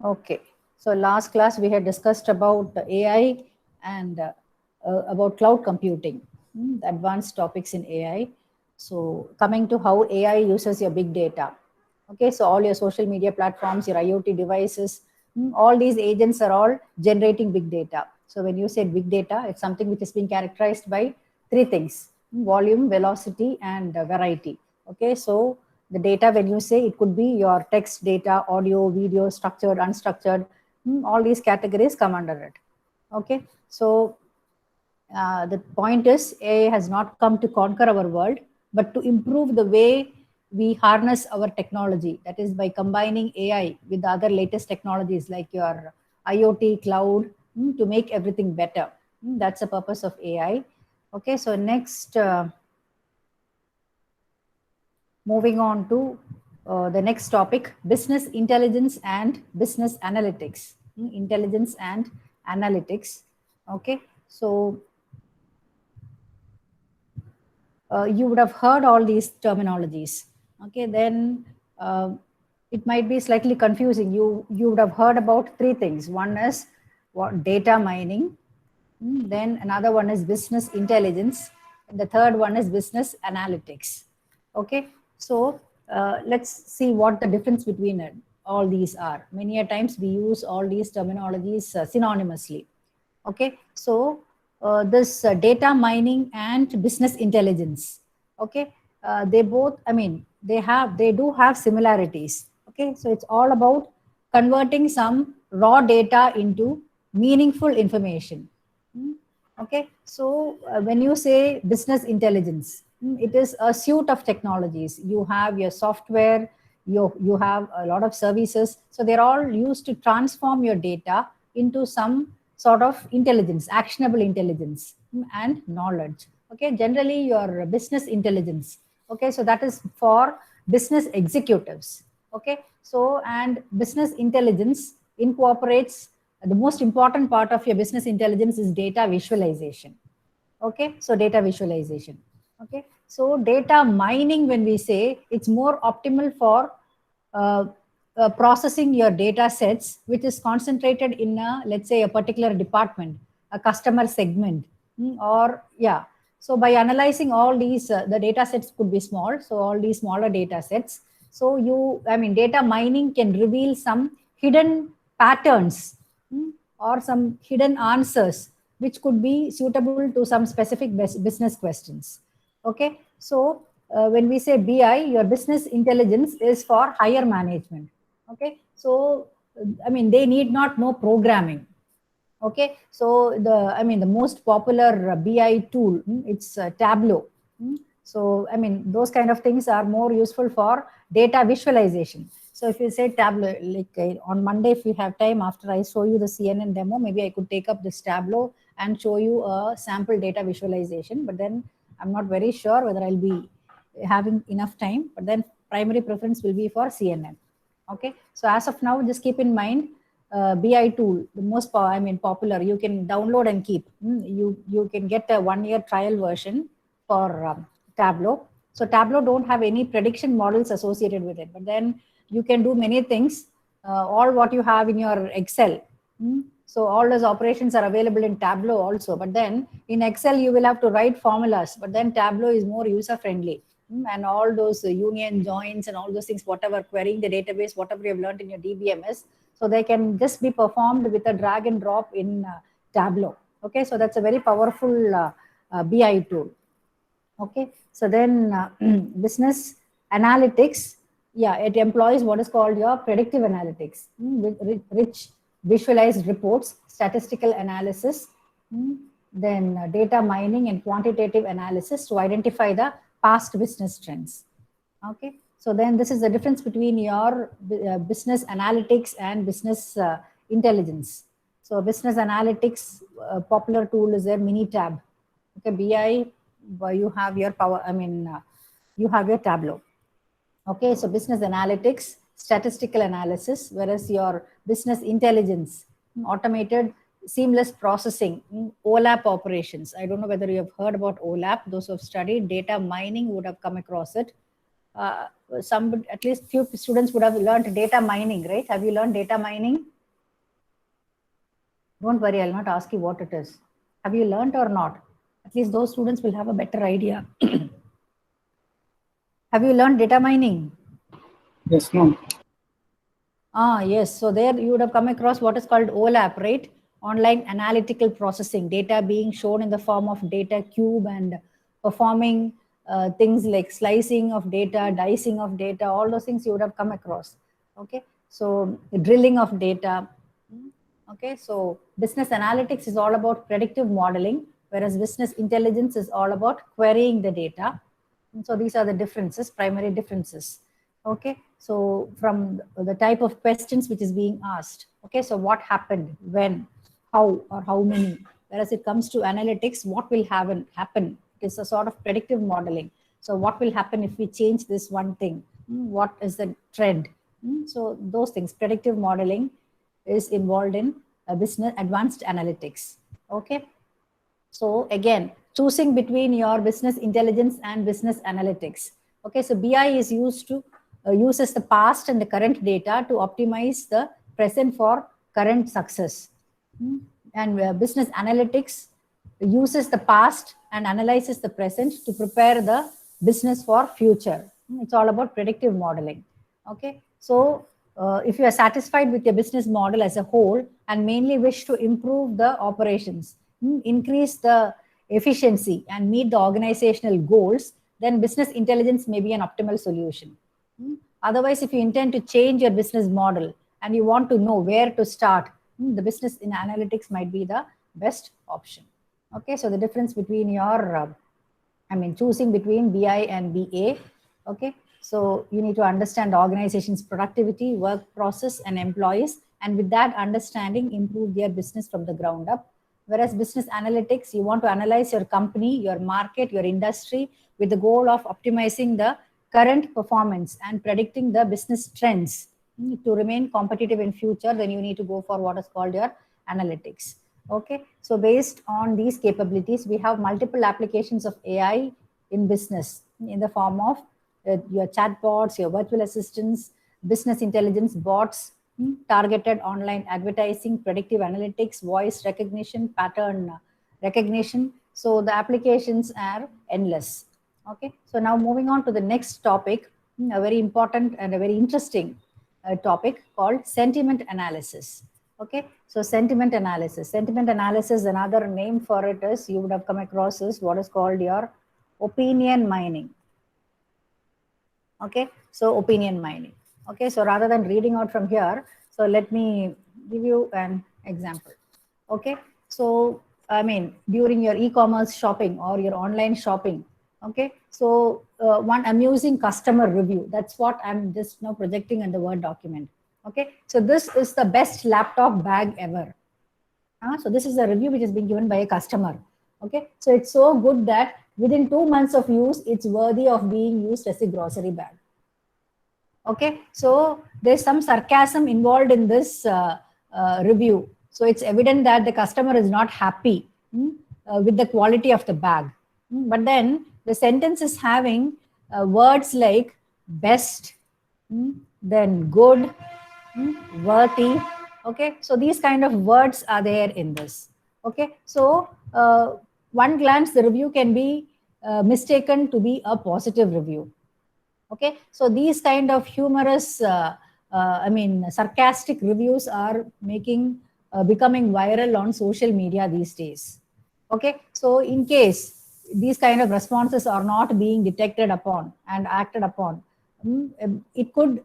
Okay. So last class we had discussed about AI and about cloud computing, the advanced topics in AI. So coming to how AI uses your big data. Okay, so all your social media platforms, your IoT devices, all these agents are all generating big data. So when you say big data, it's something which is being characterized by three things: volume, velocity, and variety. Okay, so the data, when you say, it could be your text data, audio, video, structured, unstructured, all these categories come under it. Okay, so the point is, AI has not come to conquer our world, but to improve the way we harness our technology. That is by combining AI with the other latest technologies like your IoT, cloud, to make everything better. That's the purpose of AI. Okay, so next, moving on to the next topic, business intelligence and business analytics. Intelligence and analytics. Okay, so you would have heard all these terminologies. Okay, then it might be slightly confusing. You would have heard about three things. One is what data mining, then another one is business intelligence, and the third one is business analytics. Okay, so let's see what the difference between all these are. Many a times we use all these terminologies synonymously. Okay, so this data mining and business intelligence. Okay, they both, I mean, they do have similarities. Okay, so it's all about converting some raw data into meaningful information. Okay, so when you say business intelligence, it is a suite of technologies. You have your software, you have a lot of services. So they're all used to transform your data into some sort of intelligence, actionable intelligence, and knowledge. Okay, generally your business intelligence. Okay, so that is for business executives. Okay, so and business intelligence incorporates the most important part of your business intelligence is data visualization. Okay, so data visualization. Okay, so data mining, when we say, it's more optimal for uh, processing your data sets, which is concentrated in a, let's say, a particular department, a customer segment, or yeah. So by analyzing all these, the data sets could be small, so all these smaller data sets. So you, I mean, data mining can reveal some hidden patterns, or some hidden answers which could be suitable to some specific business questions. Okay, so when we say BI, your business intelligence is for higher management. Okay, so I mean, they need not know programming. Okay, so I mean, the most popular BI tool, it's Tableau. So I mean, those kind of things are more useful for data visualization. So if you say Tableau, like on Monday, if you have time after I show you the CNN demo, maybe I could take up this Tableau and show you a sample data visualization. But then I'm not very sure whether I'll be having enough time. But then primary preference will be for CNN. Okay, so as of now, just keep in mind BI tool, the most I mean popular. You can download and keep. You can get a 1-year trial version for Tableau. So Tableau don't have any prediction models associated with it, but then you can do many things. All what you have in your Excel. So all those operations are available in Tableau also. But then in Excel you will have to write formulas. But then Tableau is more user friendly. And all those union joins and all those things, whatever querying the database, whatever you have learned in your DBMS, so they can just be performed with a drag and drop in Tableau. Okay, so that's a very powerful BI tool. Okay, so then business analytics, yeah, it employs what is called your predictive analytics, with rich visualized reports, statistical analysis, then data mining and quantitative analysis to identify the past business trends. Okay, so then this is the difference between your business analytics and business intelligence. So business analytics, popular tool is their Minitab. Okay, BI, you have your power, I mean, you have your Tableau. Okay, so business analytics, statistical analysis, whereas your business intelligence, automated seamless processing, OLAP operations. I don't know whether you have heard about OLAP. Those who have studied data mining would have come across it. Some, at least few students would have learned data mining, right? Have you learned data mining? Don't worry, I'll not ask you what it is. Have you learned or not? At least those students will have a better idea. Have you learned data mining? Yes, ma'am. Yes. So there you would have come across what is called OLAP, right? Online analytical processing, data being shown in the form of data cube and performing things like slicing of data, dicing of data, all those things you would have come across. Okay. So drilling of data. Okay. So business analytics is all about predictive modeling, whereas business intelligence is all about querying the data. And so these are the differences, primary differences. Okay, so from the type of questions which is being asked. Okay, so what happened, when, how, or how many. Whereas it comes to analytics, what will happen? It is a sort of predictive modeling. So what will happen if we change this one thing? What is the trend? So those things, predictive modeling is involved in business advanced analytics. Okay. So again, choosing between your business intelligence and business analytics. Okay, so BI is used to uses the past and the current data to optimize the present for current success. And business analytics uses the past and analyzes the present to prepare the business for future. It's all about predictive modeling. Okay, so if you are satisfied with your business model as a whole and mainly wish to improve the operations, increase the efficiency and meet the organizational goals, then business intelligence may be an optimal solution. Otherwise, if you intend to change your business model and you want to know where to start, the business in analytics might be the best option. Okay, so the difference between your, choosing between BI and BA. Okay, so you need to understand the organization's productivity, work process, and employees, and with that understanding, improve their business from the ground up. Whereas business analytics, you want to analyze your company, your market, your industry with the goal of optimizing the current performance and predicting the business trends. To remain competitive in future, then you need to go for what is called your analytics. Okay, so based on these capabilities, we have multiple applications of AI in business in the form of your chatbots, your virtual assistants, business intelligence bots, targeted online advertising, predictive analytics, voice recognition, pattern recognition. So the applications are endless. Okay, so now moving on to the next topic, a very important and a very interesting topic called sentiment analysis. Okay, so sentiment analysis. Sentiment analysis, another name for it is, you would have come across, is what is called your opinion mining. Okay, so opinion mining. Okay, so rather than reading out from here, so let me give you an example. Okay, so during your e-commerce shopping or your online shopping, okay, so one amusing customer review, that's what I'm just now projecting in the Word document. Okay, so this is the best laptop bag ever. So this is a review which is being given by a customer. Okay, so it's so good that within 2 months of use, it's worthy of being used as a grocery bag. Okay, so there's some sarcasm involved in this review. So it's evident that the customer is not happy with the quality of the bag. But then the sentence is having words like best, then good, worthy. Okay, so these kind of words are there in this. Okay, so one glance, the review can be mistaken to be a positive review. Okay, so these kind of humorous, sarcastic reviews are becoming viral on social media these days. Okay, so in case these kind of responses are not being detected upon and acted upon, it could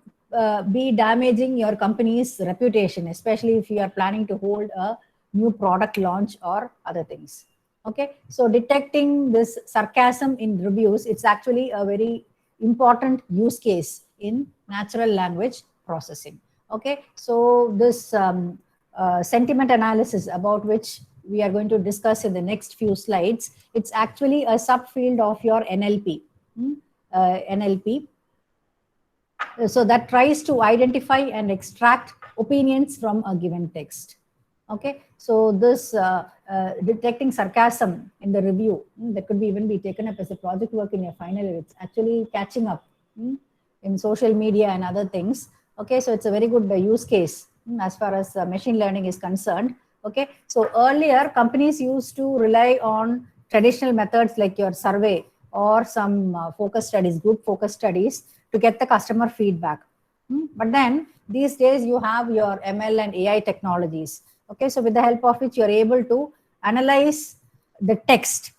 be damaging your company's reputation, especially if you are planning to hold a new product launch or other things. Okay, so detecting this sarcasm in reviews, it's actually a very important use case in natural language processing. Okay, so this sentiment analysis, about which we are going to discuss in the next few slides, it's actually a subfield of your NLP. NLP. So that tries to identify and extract opinions from a given text. Okay, so this detecting sarcasm in the review, that could even be taken up as a project work in your final year. It's actually catching up in social media and other things. Okay, so it's a very good use case as far as machine learning is concerned. Okay, so earlier companies used to rely on traditional methods like your survey or some focus studies, group focus studies to get the customer feedback. But then these days you have your ML and AI technologies. Okay, so with the help of which you're able to analyze the text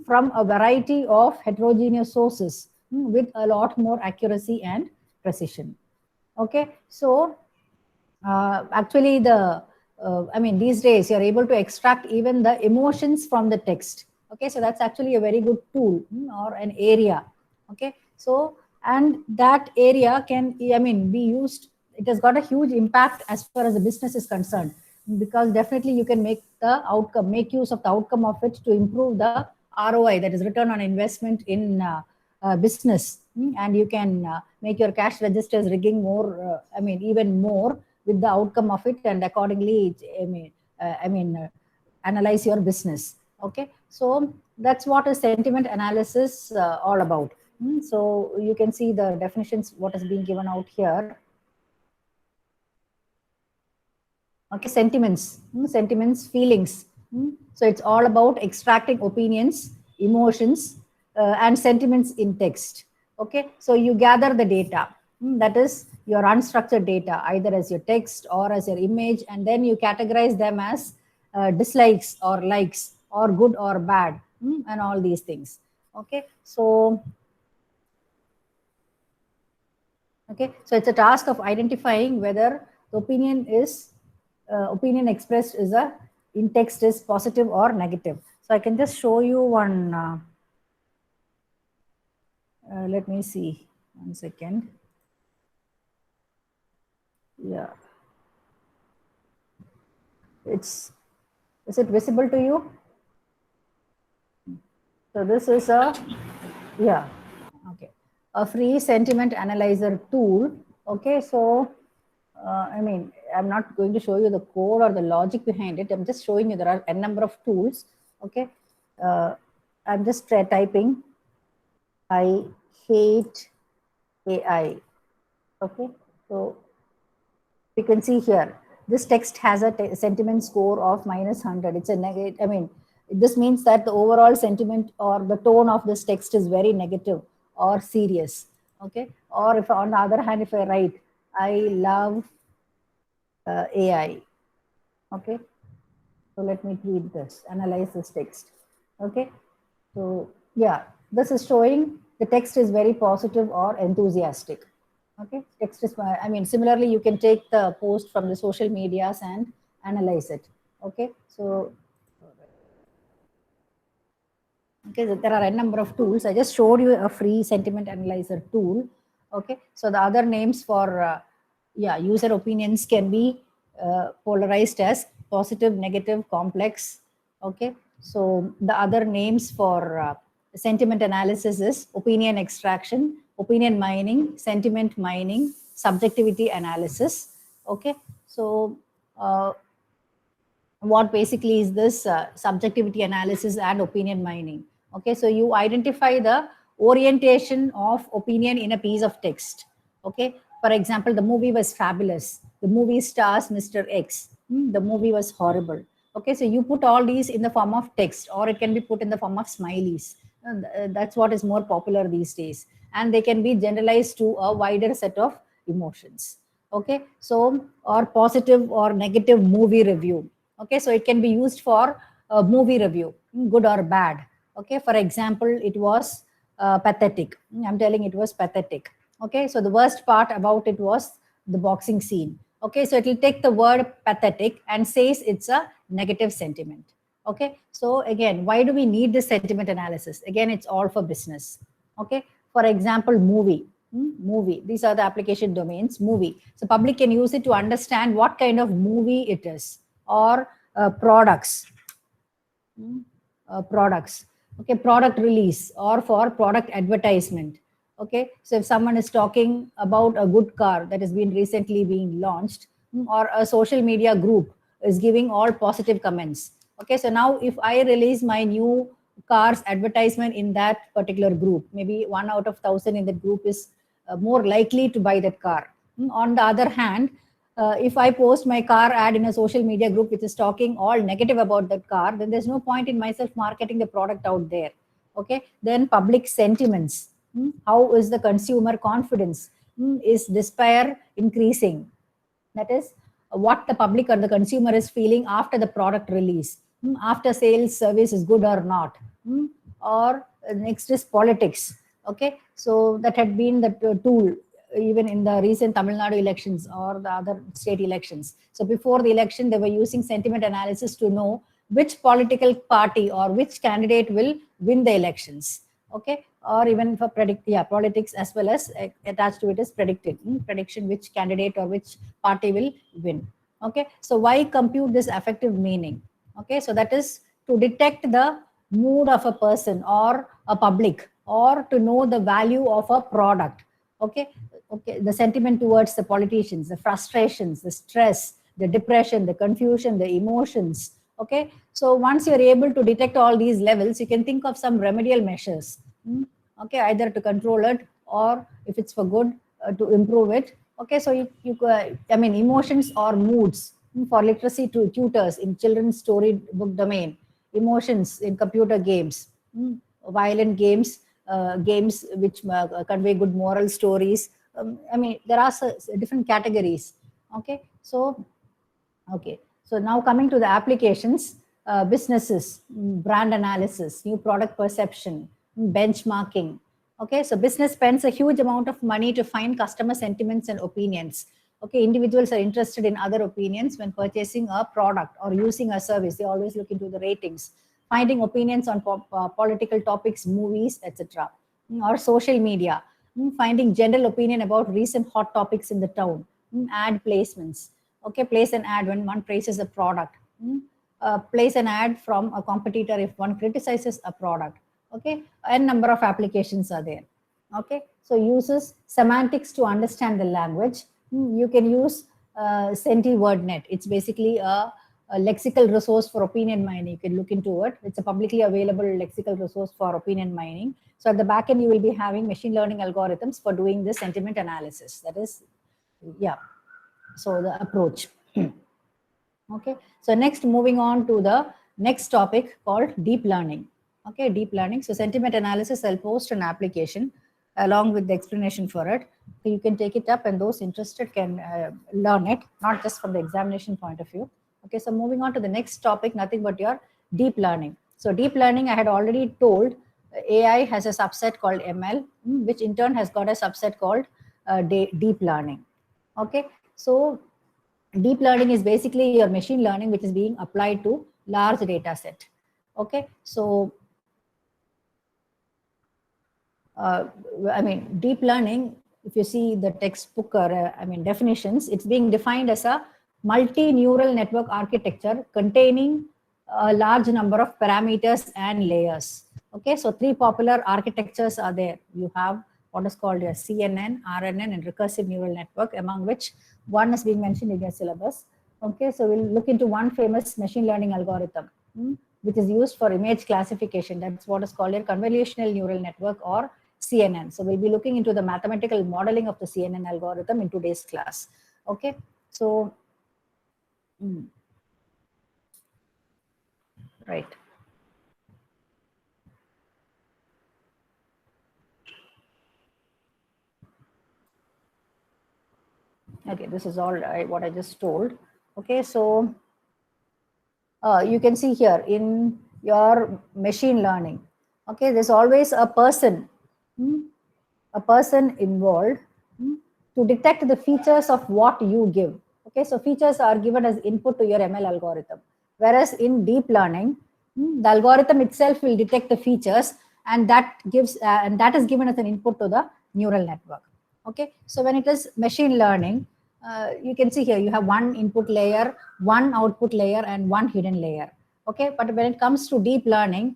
from a variety of heterogeneous sources with a lot more accuracy and precision. Okay, so actually I mean, these days you're able to extract even the emotions from the text. Okay, so that's actually a very good tool or an area. Okay, so and that area can, I mean, be used. It has got a huge impact as far as the business is concerned, because definitely you can make the outcome, make use of the outcome of it to improve the ROI, that is return on investment in business. And you can make your cash registers rigging more, I mean, even more with the outcome of it, and accordingly, I mean, analyze your business. Okay, so that's what is sentiment analysis all about. So you can see the definitions, what is being given out here. Okay, sentiments, feelings. So it's all about extracting opinions, emotions, and sentiments in text. Okay, so you gather the data. That is your unstructured data, either as your text or as your image, and then you categorize them as dislikes or likes or good or bad, and all these things. Okay, so it's a task of identifying whether the opinion expressed is in text is positive or negative. So I can just show you one. Let me see 1 second. Yeah, is it visible to you? So this is yeah, okay, a free sentiment analyzer tool. Okay, so I mean, I'm not going to show you the code or the logic behind it. I'm just showing you there are a number of tools. Okay, I'm just typing I hate AI. Okay, so you can see here, this text has a sentiment score of -100. It's a negative. I mean, this means that the overall sentiment or the tone of this text is very negative or serious. Okay, or if on the other hand, if I write, I love AI. Okay, so let me read this, analyze this text. Okay, so yeah, this is showing the text is very positive or enthusiastic. Okay, text is, I mean, similarly, you can take the post from the social medias and analyze it. Okay, so okay, so there are a number of tools. I just showed you a free sentiment analyzer tool. Okay, so the other names for yeah, user opinions can be polarized as positive, negative, complex. Okay, so the other names for sentiment analysis is opinion extraction, opinion mining, sentiment mining, subjectivity analysis. Okay, so what basically is this subjectivity analysis and opinion mining. Okay, so you identify the orientation of opinion in a piece of text. Okay, for example, the movie was fabulous, the movie stars Mr. X. The movie was horrible. Okay, so you put all these in the form of text, or it can be put in the form of smileys. That's what is more popular these days, and they can be generalized to a wider set of emotions. Okay, so or positive or negative movie review. Okay, so it can be used for a movie review, good or bad. Okay, for example, it was pathetic. I'm telling it was pathetic. Okay, so the worst part about it was the boxing scene. Okay, so it will take the word pathetic and says it's a negative sentiment. Okay, so again, why do we need this sentiment analysis? Again, it's all for business. Okay, for example, movie. Movie, these are the application domains. Movie, so public can use it to understand what kind of movie it is, or products. Products. Okay, product release, or for product advertisement. Okay, so if someone is talking about a good car that has been recently being launched, or a social media group is giving all positive comments. Okay, so now if I release my new car's advertisement in that particular group, maybe 1 out of 1,000 in that group is more likely to buy that car. On the other hand, If I post my car ad in a social media group which is talking all negative about that car, then there's no point in myself marketing the product out there. Okay, then public sentiments. How is the consumer confidence? Is despair increasing? That is what the public or the consumer is feeling after the product release, after sales service is good or not. Or next is politics. Okay, so that had been the tool even in the recent Tamil Nadu elections or the other state elections. So before the election, they were using sentiment analysis to know which political party or which candidate will win the elections. Okay, or even for politics as well as attached to it is prediction which candidate or which party will win. Okay, so why compute this affective meaning? Okay, so that is to detect the mood of a person or a public, or to know the value of a product. Okay, the sentiment towards the politicians, the frustrations, the stress, the depression, the confusion, the emotions. Okay, so once you're able to detect all these levels, you can think of some remedial measures. Okay, either to control it, or if it's for good, to improve it. Okay, so I mean, emotions or moods for literacy to tutors in children's storybook domain, emotions in computer games, violent games, games which convey good moral stories. I mean, there are different categories. Okay, so now coming to the applications, businesses, brand analysis, new product perception, benchmarking. Okay, so business spends a huge amount of money to find customer sentiments and opinions. Okay, individuals are interested in other opinions when purchasing a product or using a service. They always look into the ratings, finding opinions on political topics, movies, etc. Or social media, finding general opinion about recent hot topics in the town, ad placements. Okay, place an ad when one praises a product. Place an ad from a competitor if one criticizes a product. Okay, n number of applications are there. Okay, so uses semantics to understand the language. You can use SentiWordNet. It's basically a lexical resource for opinion mining. You can look into it. It's a publicly available lexical resource for opinion mining. So at the back end, you will be having machine learning algorithms for doing this sentiment analysis. That is, yeah. So the approach. Okay, so next, moving on to the next topic called deep learning. Okay, deep learning. So sentiment analysis, I'll post an application along with the explanation for it. So you can take it up, and those interested can learn it, not just from the examination point of view. Okay, so moving on to the next topic, nothing but your deep learning. So deep learning, I had already told, AI has a subset called ML, which in turn has got a subset called deep learning. Okay, so deep learning is basically your machine learning which is being applied to large data set. Okay, so I mean, deep learning, if you see the textbook or I mean definitions, it's being defined as a multi-neural network architecture containing a large number of parameters and layers. Okay, so three popular architectures are there. You have what is called a CNN, RNN, and recursive neural network, among which one is being mentioned in your syllabus. Okay, so we'll look into one famous machine learning algorithm, which is used for image classification. That's what is called a convolutional neural network, or CNN. So we'll be looking into the mathematical modeling of the CNN algorithm in today's class. Okay, so right. Okay, this is all what I just told. Okay, so you can see here in your machine learning. Okay, there's always a person involved to detect the features of what you give. Okay, so features are given as input to your ML algorithm. Whereas in deep learning, the algorithm itself will detect the features, and that gives and that is given as an input to the neural network. Okay, so when it is machine learning, you can see here you have one input layer, one output layer, and one hidden layer. Okay, but when it comes to deep learning,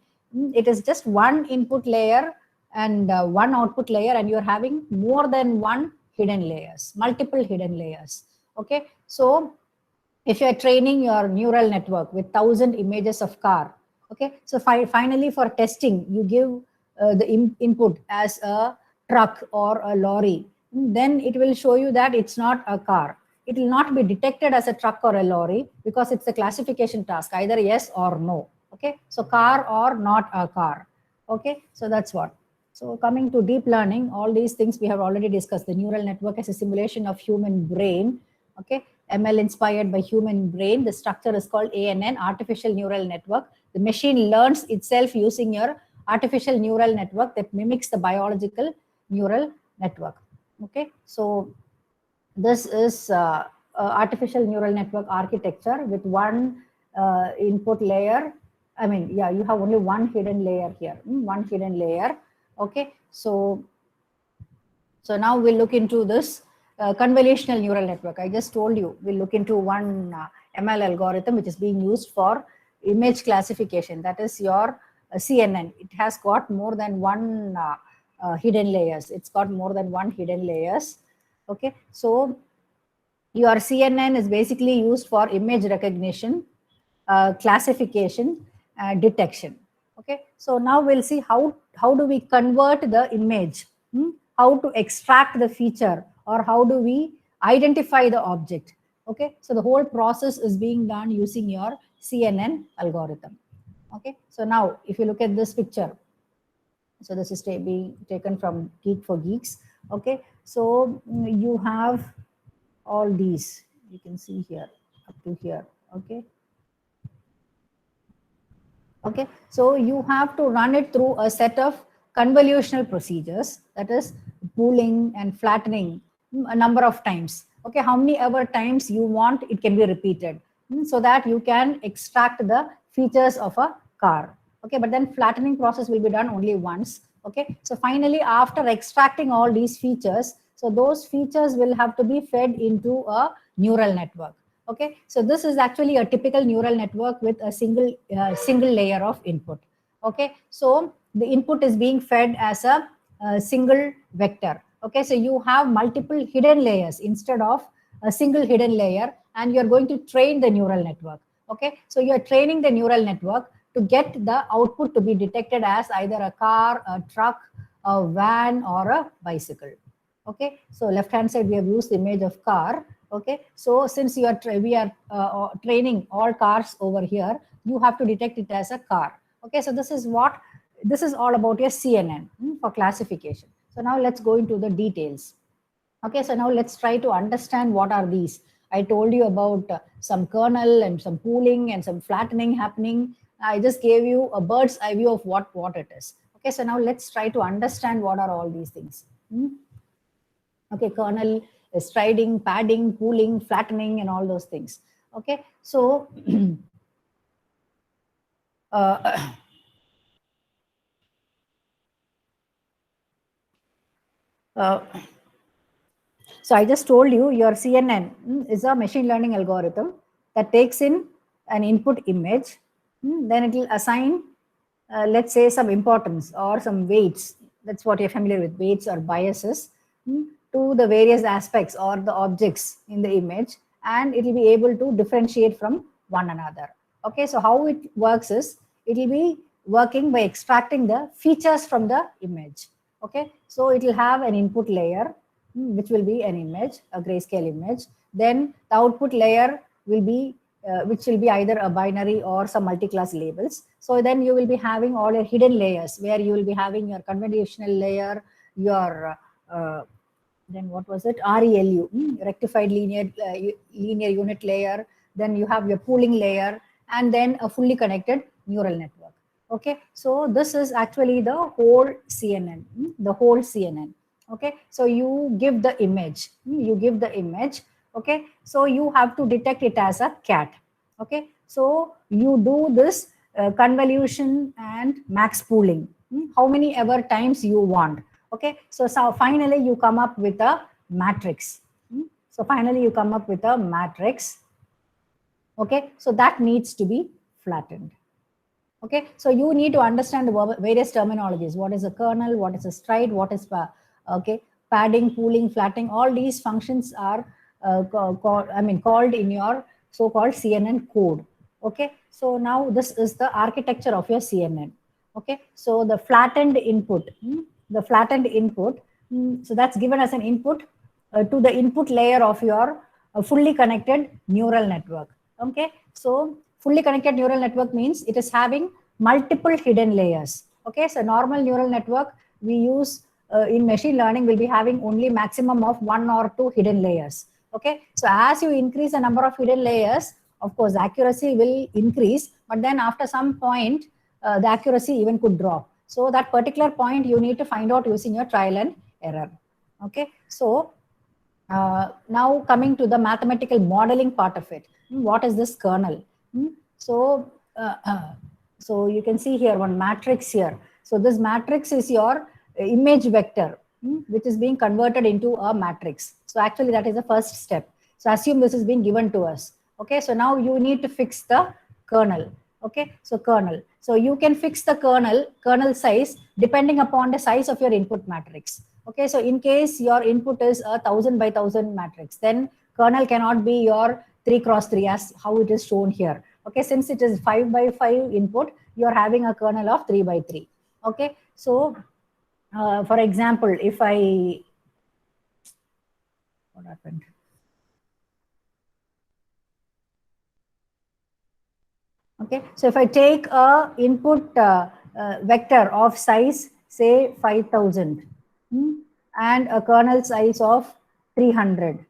it is just one input layer and one output layer, and you're having more than one hidden layers, multiple hidden layers. Okay, so if you're training your neural network with 1,000 images of car, okay, so finally for testing, you give the input as a truck or a lorry, then it will show you that it's not a car. it will not be detected as a truck or a lorry because it's a classification task, either yes or no. Okay, so car or not a car. Okay, so that's what. So coming to deep learning, all these things we have already discussed. The neural network is a simulation of human brain. Okay, ML inspired by human brain. The structure is called ANN, artificial neural network. The machine learns itself using your artificial neural network that mimics the biological neural network. Okay, so this is artificial neural network architecture with one input layer. I mean, yeah, you have only one hidden layer here, one hidden layer. Okay, so now we'll look into this convolutional neural network. I just told you we'll look into one ML algorithm which is being used for image classification. That is your CNN. It has got more than one hidden layers. It's got more than one hidden layers. Okay, so your CNN is basically used for image recognition, classification, detection. Okay, so now we'll see how do we convert the image, how to extract the feature, or how do we identify the object. Okay, so the whole process is being done using your CNN algorithm. Okay, so now if you look at this picture, so this is being taken from Geek for Geeks. Okay, so you have all these, you can see here up to here. Okay, okay, so you have to run it through a set of convolutional procedures, that is pooling and flattening a number of times. Okay, how many ever times you want it can be repeated, so that you can extract the features of a car. Okay, but then flattening process will be done only once. Okay, so finally after extracting all these features, so those features will have to be fed into a neural network. Okay, so this is actually a typical neural network with a single layer of input. Okay, so the input is being fed as a single vector. Okay, so you have multiple hidden layers instead of a single hidden layer, and you're going to train the neural network. Okay, so you're training the neural network to get the output to be detected as either a car, a truck, a van, or a bicycle. Okay, so left hand side we have used the image of car. Okay, so since we are training all cars over here, you have to detect it as a car. Okay, so this is all about your CNN for classification. So now let's go into the details. Okay, so now let's try to understand what are these. I told you about some kernel and some pooling and some flattening happening. I just gave you a bird's eye view of what it is. Okay, so now let's try to understand what are all these things. Okay, kernel, striding, padding, pooling, flattening, and all those things. Okay, so so I just told you your CNN is a machine learning algorithm that takes in an input image, then it will assign, let's say, some importance or some weights. That's what you're familiar with, weights or biases, to the various aspects or the objects in the image, and it will be able to differentiate from one another. Okay, so how it works is it will be working by extracting the features from the image. Okay, so it will have an input layer, which will be an image, a grayscale image. Then the output layer will be which will be either a binary or some multi-class labels. So then you will be having all your hidden layers, where you will be having your convolutional layer, your then what was it, ReLU, rectified linear unit layer. Then you have your pooling layer, and then a fully connected neural network. Okay, so this is actually the whole CNN, the whole CNN. Okay, so you give the image, okay, so you have to detect it as a cat. Okay, so you do this convolution and max pooling, how many ever times you want. Okay, so finally you come up with a matrix. So finally you come up with a matrix. Okay, so that needs to be flattened. Okay, so you need to understand the various terminologies. What is a kernel? What is a stride? What is padding, pooling, flattening? All these functions are called in your so-called CNN code. Okay, so now this is the architecture of your CNN. Okay, so the flattened input, so that's given as an input to the input layer of your a fully connected neural network. Okay, so fully connected neural network means it is having multiple hidden layers. Okay, so normal neural network we use in machine learning will be having only maximum of 1 or 2 hidden layers. Okay, so as you increase the number of hidden layers, of course accuracy will increase, but then after some point the accuracy even could drop. So that particular point you need to find out using your trial and error. Okay, so now coming to the mathematical modeling part of it. What is this kernel? So, so you can see here one matrix here. So this matrix is your image vector, which is being converted into a matrix. So actually that is the first step. So assume this is being given to us. Okay, so now you need to fix the kernel. Okay, so kernel. So you can fix the kernel size depending upon the size of your input matrix. Okay, so in case your input is a 1000 by 1000 matrix, then kernel cannot be your 3 cross 3 as how it is shown here. Okay, since it is 5 by 5 input, you are having a kernel of 3 by 3. Okay, so for example, if I, what happened? Okay, so if I take a input vector of size, say 5000, and a kernel size of 300.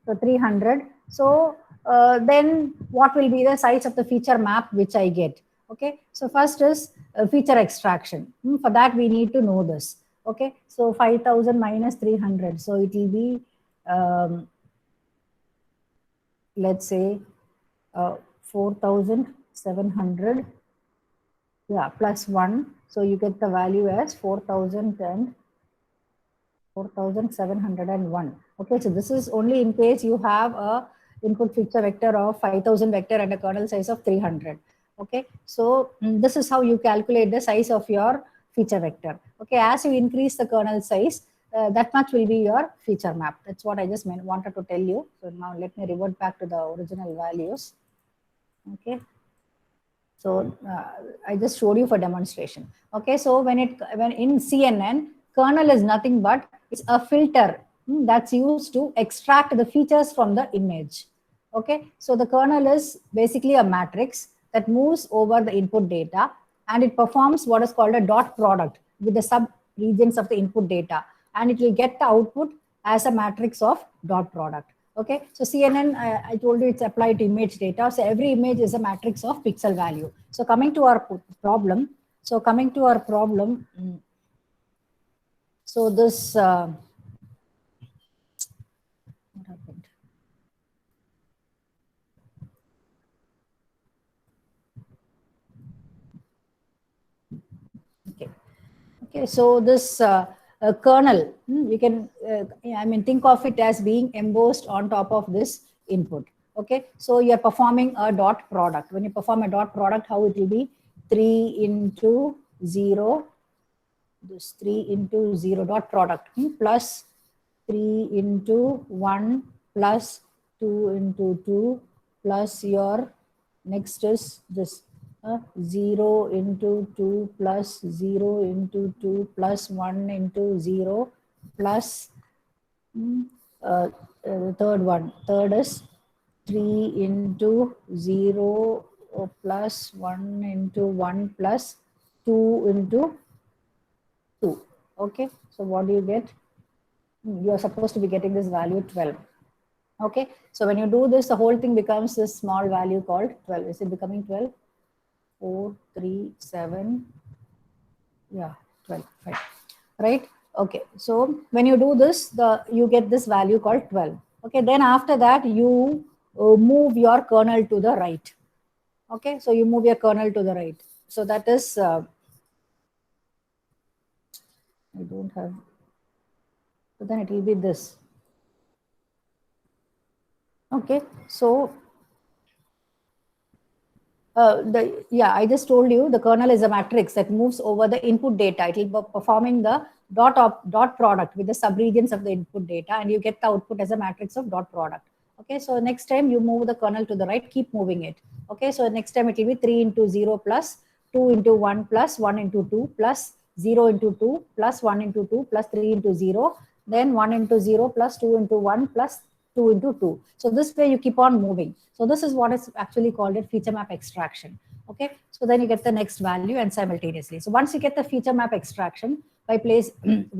So 300. So then what will be the size of the feature map which I get? Okay, so first is feature extraction. For that we need to know this. Okay, so 5000 minus 300. So it will be, let's say, 4700. Yeah, plus 1. So you get the value as 4701. Okay, so this is only in case you have a input feature vector of 5000 vector and a kernel size of 300. Okay, so this is how you calculate the size of your feature vector. Okay, as you increase the kernel size, that much will be your feature map. That's what I just wanted to tell you. So now let me revert back to the original values. Okay, so I just showed you for demonstration. Okay, so when in CNN, kernel is nothing but it's a filter that's used to extract the features from the image. Okay, so the kernel is basically a matrix that moves over the input data, and it performs what is called a dot product with the sub regions of the input data, and it will get the output as a matrix of dot product. Okay, so CNN, I told you it's applied to image data. So every image is a matrix of pixel value. So coming to our problem. So so this, what happened? Okay. Okay, so this kernel, you can, I mean, think of it as being embossed on top of this input. Okay, so you're performing a dot product. When you perform a dot product, how it will be 3 into 0, this 3 into 0 dot product, plus 3 into 1 plus 2 into 2 plus your next is this 0 into 2 plus 0 into 2 plus 1 into 0 plus the third is 3 into 0 plus 1 into 1 plus 2 into 2. Okay, so what do you get? You are supposed to be getting this value 12. Okay, so when you do this, the whole thing becomes this small value called 12. Is it becoming 12? 4, 3, 7, yeah, 12, right? Okay, so when you do this, you get this value called 12. Okay, then after that, you move your kernel to the right. Okay, so you move your kernel to the right. So that is, I don't have, so then it will be this. Okay, so I just told you the kernel is a matrix that moves over the input data. It will be performing the dot product with the subregions of the input data, and you get the output as a matrix of dot product. Okay, so next time you move the kernel to the right, keep moving it. Okay, so next time it will be 3 into 0 plus 2 into 1 plus 1 into 2 plus 0 into 2 plus 1 into 2 plus 3 into 0, then 1 into 0 plus 2 into 1 plus 2 into 2. So this way you keep on moving. So this is what is actually called a feature map extraction. Okay, so then you get the next value and simultaneously. So once you get the feature map extraction by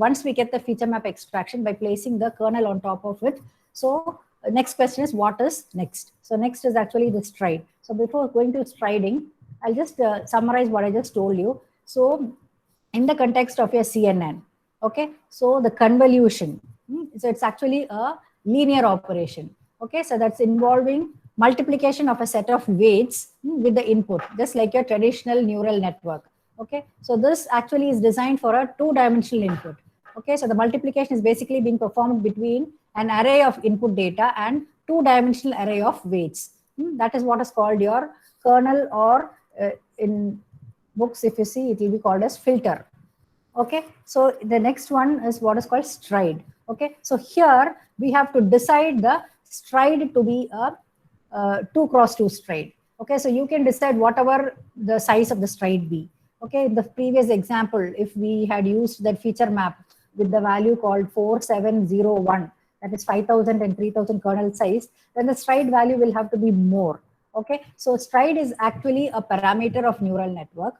once we get the feature map extraction by placing the kernel on top of it. So next question is what is next? So next is actually the stride. So before going to striding, I'll just summarize what I just told you. So in the context of your CNN, okay, so the convolution, so it's actually a linear operation. Okay, so that's involving multiplication of a set of weights with the input, just like your traditional neural network. Okay, so this actually is designed for a two-dimensional input. Okay, so the multiplication is basically being performed between an array of input data and two-dimensional array of weights. That is what is called your kernel, or in books, if you see, it will be called as filter. Okay, so the next one is what is called stride. Okay, so here we have to decide the stride to be a 2x2 stride. Okay, so you can decide whatever the size of the stride be. Okay, in the previous example, if we had used that feature map with the value called 4701, that is 5000 and 3000 kernel size, then the stride value will have to be more. Okay, so stride is actually a parameter of neural network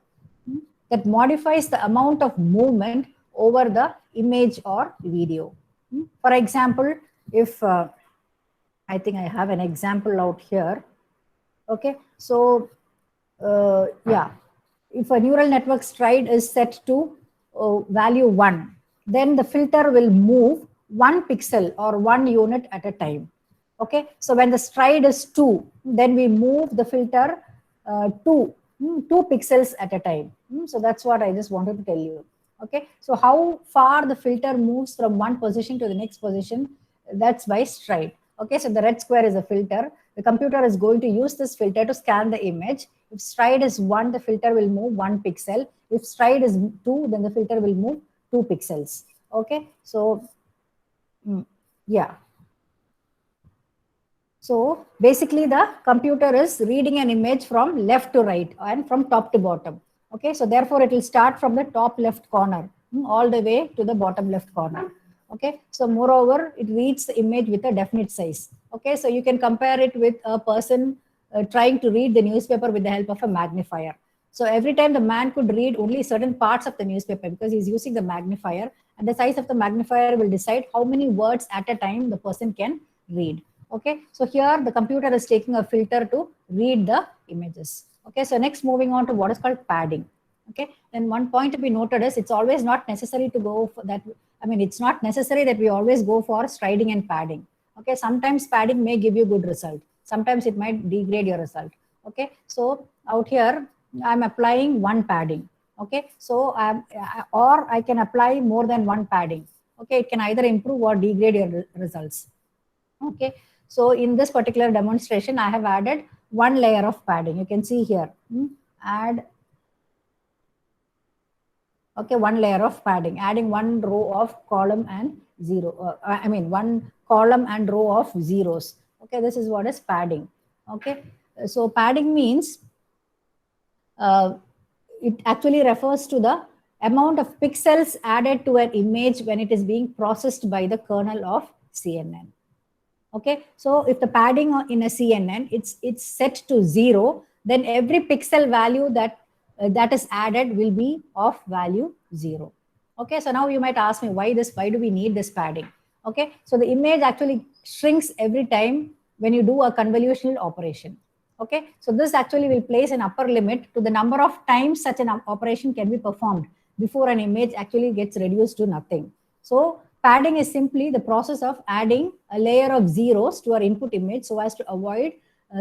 that modifies the amount of movement over the image or video. For example, if I think I have an example out here. Okay, so yeah, if a neural network stride is set to value 1, then the filter will move 1 pixel or 1 unit at a time. Okay, so when the stride is 2, then we move the filter 2 pixels at a time. So that's what I just wanted to tell you. Okay, so how far the filter moves from one position to the next position, that's by stride. Okay, so the red square is a filter. The computer is going to use this filter to scan the image. If stride is 1, the filter will move 1 pixel. If stride is 2, then the filter will move 2 pixels. Okay, so yeah. So basically the computer is reading an image from left to right and from top to bottom. Okay, so therefore it will start from the top left corner all the way to the bottom left corner. Okay, so moreover, it reads the image with a definite size. Okay, so you can compare it with a person trying to read the newspaper with the help of a magnifier. So every time the man could read only certain parts of the newspaper because he's using the magnifier, and the size of the magnifier will decide how many words at a time the person can read. Okay, so here the computer is taking a filter to read the images. Okay, so next moving on to what is called padding. Okay, then one point to be noted is it's always not necessary to go for that. I mean, it's not necessary that we always go for striding and padding. Okay, sometimes padding may give you good result. Sometimes it might degrade your result. Okay, so out here I'm applying one padding. Okay, so or I can apply more than one padding. Okay, it can either improve or degrade your results. Okay, so in this particular demonstration, I have added one layer of padding. You can see here, add. Okay, one layer of padding, adding one row of column and one column and row of zeros. Okay, this is what is padding. Okay, so padding means it actually refers to the amount of pixels added to an image when it is being processed by the kernel of CNN. Okay, so if the padding in a CNN it's set to 0, then every pixel value that is added will be of value 0. Okay, so now you might ask me why do we need this padding? Okay, so the image actually shrinks every time when you do a convolutional operation. Okay, so this actually will place an upper limit to the number of times such an operation can be performed before an image actually gets reduced to nothing. So padding is simply the process of adding a layer of zeros to our input image so as to avoid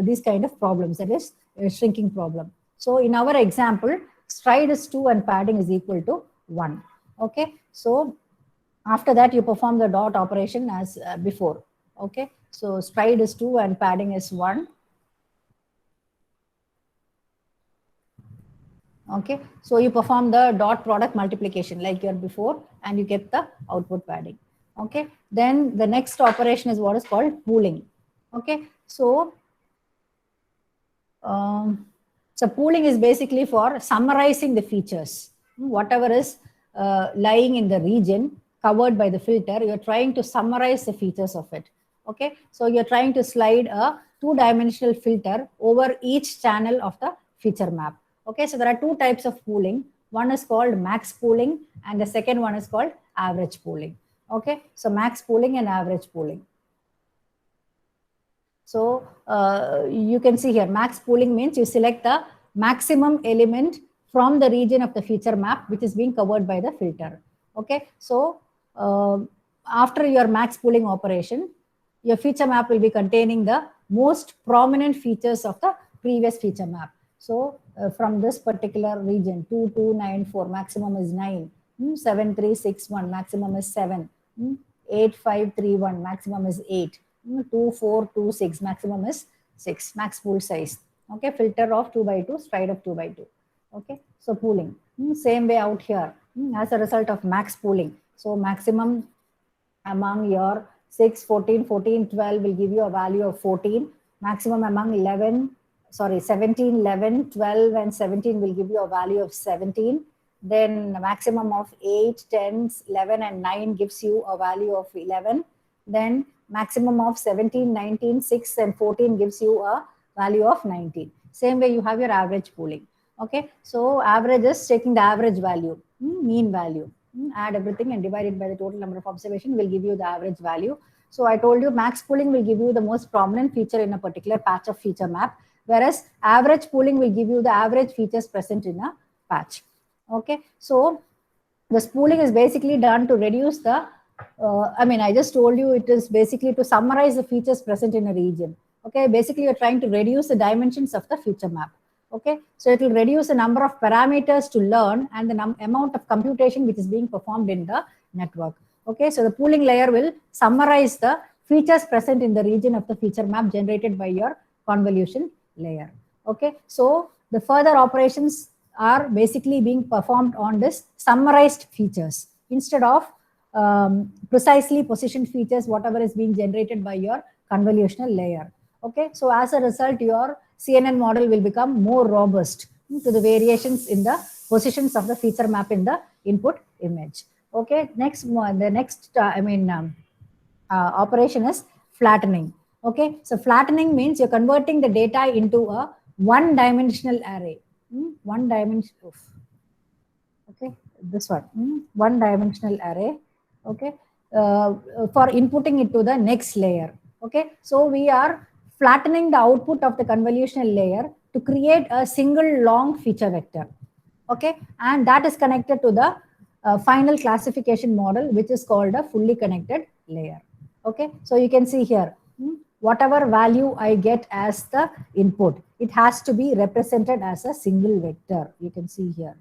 these kind of problems, that is a shrinking problem. So in our example, stride is 2 and padding is equal to 1. Okay, so after that you perform the dot operation as before. Okay, so stride is 2 and padding is 1. Okay, so you perform the dot product multiplication like here before and you get the output padding. Okay, then the next operation is what is called pooling. Okay, so pooling is basically for summarizing the features. Whatever is lying in the region covered by the filter, you're trying to summarize the features of it. Okay, so you're trying to slide a two-dimensional filter over each channel of the feature map. Okay, so there are two types of pooling. One is called max pooling and the second one is called average pooling. Okay, so max pooling and average pooling. So you can see here, max pooling means you select the maximum element from the region of the feature map which is being covered by the filter. Okay, so after your max pooling operation, your feature map will be containing the most prominent features of the previous feature map. So from this particular region, 2294 maximum is 9, 7361 maximum is 7, 8531 maximum is 8, 2426 maximum is 6, max pool size. Okay, filter of 2 by 2, stride of 2 by 2. Okay, so pooling. Same way out here as a result of max pooling. So maximum among your 6, 14, 14, 12 will give you a value of 14. Maximum among 17, 11, 12 and 17 will give you a value of 17. Then maximum of 8, 10, 11 and 9 gives you a value of 11. Then maximum of 17, 19, 6 and 14 gives you a value of 19. Same way you have your average pooling. Okay, so average is taking the average value, mean value. Add everything and divide it by the total number of observation will give you the average value. So I told you max pooling will give you the most prominent feature in a particular patch of feature map, whereas average pooling will give you the average features present in a patch. Okay, so the spooling is basically done to reduce the, I just told you it is basically to summarize the features present in a region. Okay, basically you're trying to reduce the dimensions of the feature map. Okay, so it will reduce the number of parameters to learn and the amount of computation which is being performed in the network. Okay, so the pooling layer will summarize the features present in the region of the feature map generated by your convolution layer. Okay, so the further operations are basically being performed on this summarized features instead of precisely positioned features, whatever is being generated by your convolutional layer. Okay, so as a result, your CNN model will become more robust to the variations in the positions of the feature map in the input image. Okay, the next operation is flattening. Okay, so flattening means you're converting the data into a one-dimensional array. One dimension. Okay, this one-dimensional array. Okay, for inputting it to the next layer. Okay, so we are flattening the output of the convolutional layer to create a single long feature vector. Okay, and that is connected to the final classification model, which is called a fully connected layer. Okay, so you can see here, whatever value I get as the input, it has to be represented as a single vector. You can see here.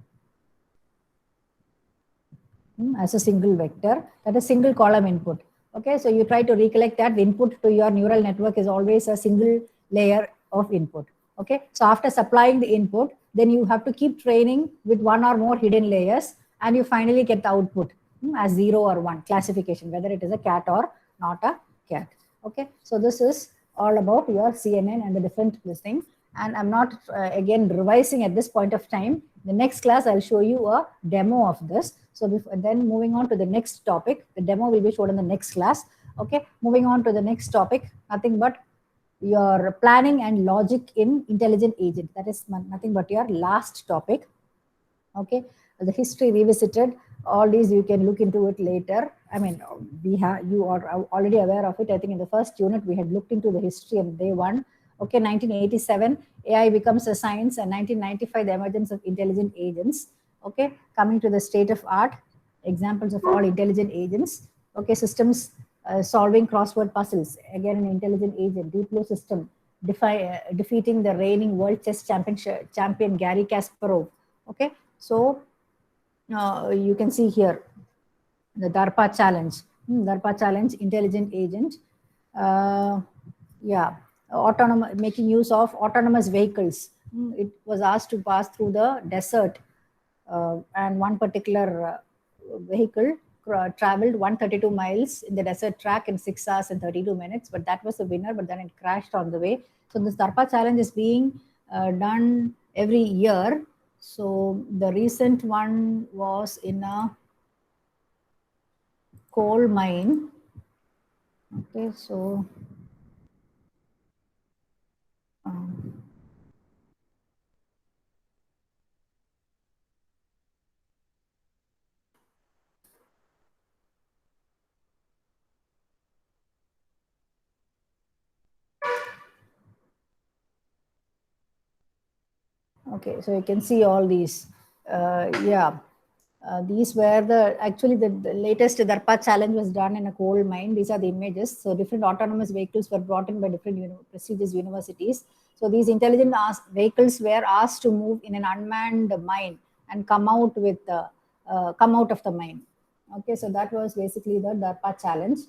As a single vector, that is single column input. Okay, so you try to recollect that the input to your neural network is always a single layer of input. Okay, so after supplying the input, then you have to keep training with one or more hidden layers, and you finally get the output as 0 or 1 classification, whether it is a cat or not a cat. Okay, so this is all about your CNN and the different listing. And I'm not again revising at this point of time. The next class, I'll show you a demo of this. So then moving on to the next topic, the demo will be shown in the next class. Okay, moving on to the next topic, nothing but your planning and logic in intelligent agent. That is nothing but your last topic. Okay, the history revisited. All these you can look into it later. I mean, you are already aware of it. I think in the first unit we had looked into the history of day one. Okay, 1987, AI becomes a science, and 1995, the emergence of intelligent agents. Okay, coming to the state of art, examples of all intelligent agents. Okay, systems solving crossword puzzles. Again, an intelligent agent. Deep Blue system defeating the reigning world chess champion Garry Kasparov. Okay, so you can see here the DARPA challenge. DARPA challenge, intelligent agent. Yeah, making use of autonomous vehicles. It was asked to pass through the desert, and one particular vehicle traveled 132 miles in the desert track in 6 hours and 32 minutes, but that was the winner, but then it crashed on the way. So this DARPA challenge is being done every year. So the recent one was in a coal mine. Okay, so um, okay, so you can see all these. Yeah, these were the latest DARPA challenge was done in a coal mine. These are the images. So different autonomous vehicles were brought in by different prestigious universities. So these intelligent vehicles were asked to move in an unmanned mine and come out of the mine. Okay, so that was basically the DARPA challenge.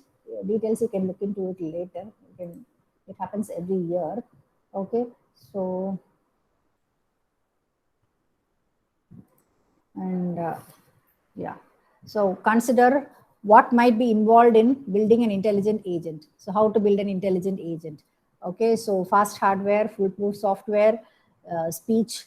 Details you can look into it later. It happens every year. Okay, so and yeah, so consider what might be involved in building an intelligent agent. So how to build an intelligent agent? Okay, so fast hardware, foolproof software, speech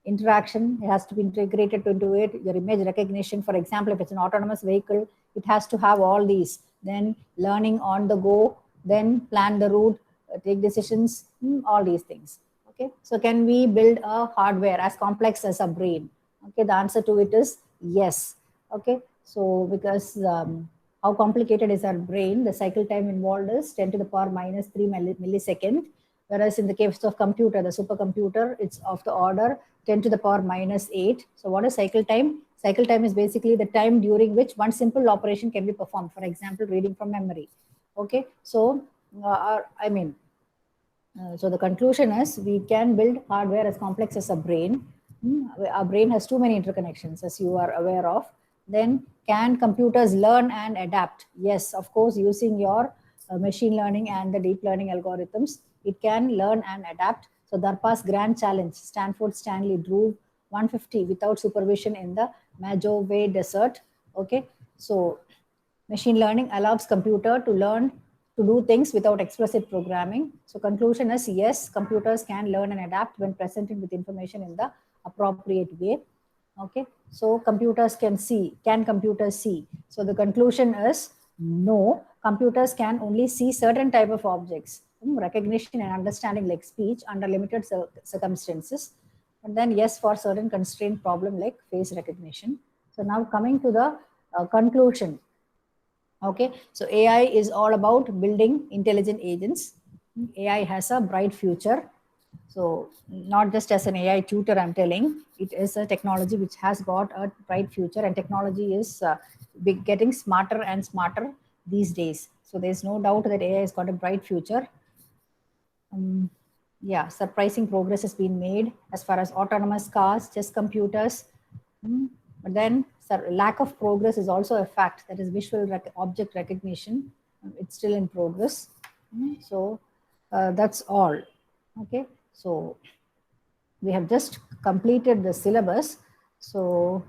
interaction, it has to be integrated into it. Your image recognition, for example, if it's an autonomous vehicle, it has to have all these. Then learning on the go, then plan the route, take decisions, all these things. Okay, so can we build a hardware as complex as a brain? Okay, the answer to it is yes. Okay, so because how complicated is our brain? The cycle time involved is 10 to the power minus 3 millisecond, whereas in the case of computer, the supercomputer, it's of the order 10 to the power minus 8. So what is cycle time? Cycle time is basically the time during which one simple operation can be performed. For example, reading from memory. Okay, so I mean, so the conclusion is we can build hardware as complex as a brain. Our brain has too many interconnections, as you are aware of. Then, can computers learn and adapt? Yes, of course, using your machine learning and the deep learning algorithms, it can learn and adapt. So, DARPA's grand challenge, Stanford Stanley drove 150 without supervision in the Mojave Desert. Okay, so machine learning allows computer to learn to do things without explicit programming. So conclusion is yes, computers can learn and adapt when presented with information in the appropriate way. Okay, so computers can see. Can computers see? So the conclusion is no. Computers can only see certain type of objects, recognition and understanding like speech under limited circumstances. And then yes for certain constraint problem like face recognition. So now coming to the conclusion. Okay, so AI is all about building intelligent agents. AI has a bright future. So, not just as an AI tutor, I'm telling, it is a technology which has got a bright future, and technology is getting smarter and smarter these days. So, there's no doubt that AI has got a bright future. Um, yeah, surprising progress has been made as far as autonomous cars, chess computers. But then lack of progress is also a fact. That is visual object recognition. It's still in progress. So that's all. Okay. So we have just completed the syllabus. So